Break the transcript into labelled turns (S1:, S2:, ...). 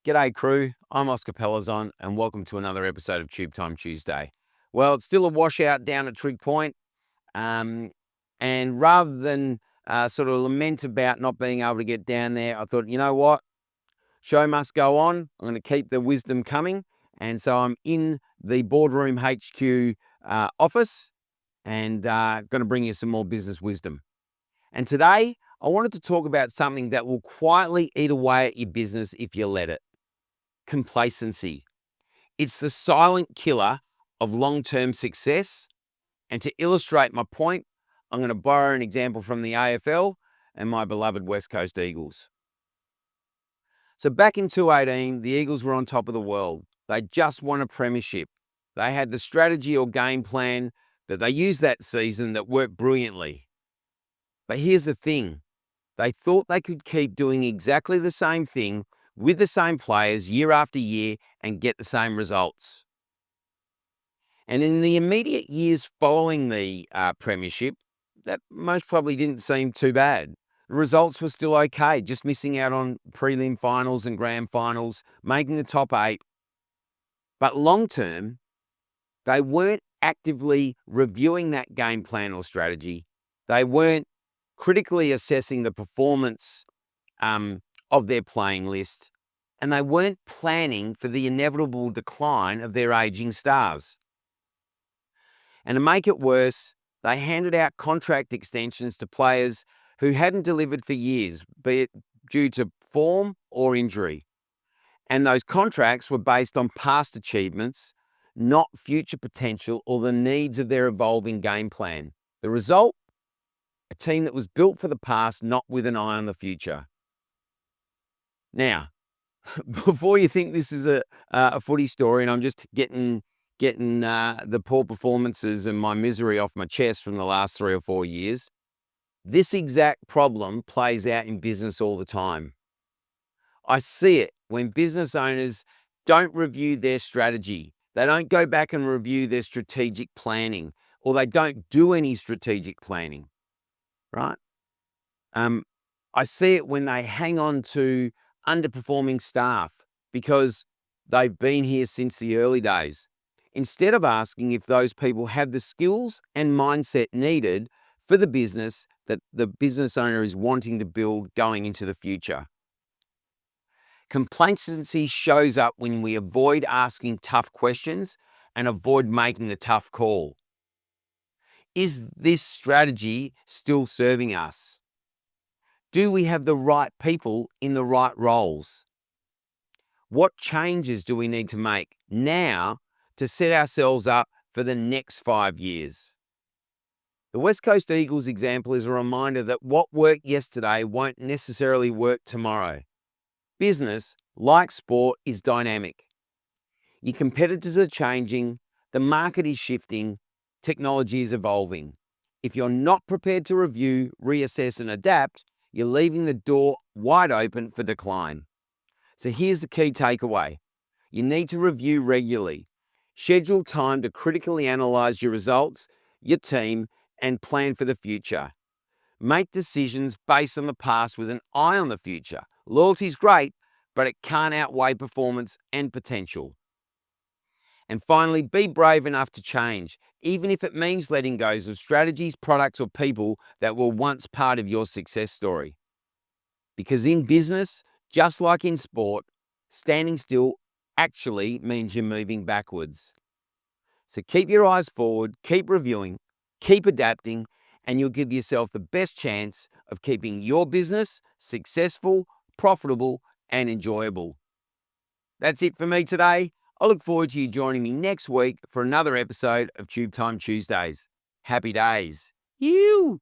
S1: G'day crew, I'm Oscar Pelazon and welcome to another episode of Tube Time Tuesday. Well, it's still a washout down at Trig Point, and rather than sort of lament about not being able to get down there, I thought, you know what, show must go on. I'm going to keep the wisdom coming, and so I'm in the Boardroom HQ office and going to bring you some more business wisdom. And today, I wanted to talk about something that will quietly eat away at your business if you let it. Complacency. It's the silent killer of long-term success. And to illustrate my point, I'm going to borrow an example from the AFL and my beloved West Coast Eagles. So back in 2018, the Eagles were on top of the world. They just won a premiership. They had the strategy or game plan that they used that season that worked brilliantly. But here's the thing. They thought they could keep doing exactly the same thing with the same players year after year and get the same results. And in the immediate years following the premiership, that most probably didn't seem too bad. The results were still okay, just missing out on prelim finals and grand finals, making the top 8. But long term, they weren't actively reviewing that game plan or strategy. They weren't critically assessing the performance of their playing list, and they weren't planning for the inevitable decline of their aging stars. And to make it worse, they handed out contract extensions to players who hadn't delivered for years, be it due to form or injury. And those contracts were based on past achievements, not future potential or the needs of their evolving game plan. The result? A team that was built for the past, not with an eye on the future. Now, before you think this is a footy story and I'm just getting the poor performances and my misery off my chest from the last 3 or 4 years, this exact problem plays out in business all the time. I see it when business owners don't review their strategy. They don't go back and review their strategic planning, or they don't do any strategic planning, right? I see it when they hang on to underperforming staff because they've been here since the early days, instead of asking if those people have the skills and mindset needed for the business that the business owner is wanting to build going into the future. Complacency shows up when we avoid asking tough questions and avoid making the tough call. Is this strategy still serving us? Do we have the right people in the right roles? What changes do we need to make now to set ourselves up for the next 5 years? The West Coast Eagles example is a reminder that what worked yesterday won't necessarily work tomorrow. Business, like sport, is dynamic. Your competitors are changing, the market is shifting, technology is evolving. If you're not prepared to review, reassess, and adapt, you're leaving the door wide open for decline. So here's the key takeaway. You need to review regularly. Schedule time to critically analyze your results, your team, and plan for the future. Make decisions based on the past with an eye on the future. Loyalty's great, but it can't outweigh performance and potential. And finally, be brave enough to change, even if it means letting go of strategies, products, or people that were once part of your success story. Because in business, just like in sport, standing still actually means you're moving backwards. So keep your eyes forward, keep reviewing, keep adapting, and you'll give yourself the best chance of keeping your business successful, profitable, and enjoyable. That's it for me today. I look forward to you joining me next week for another episode of Tube Time Tuesdays. Happy days. You.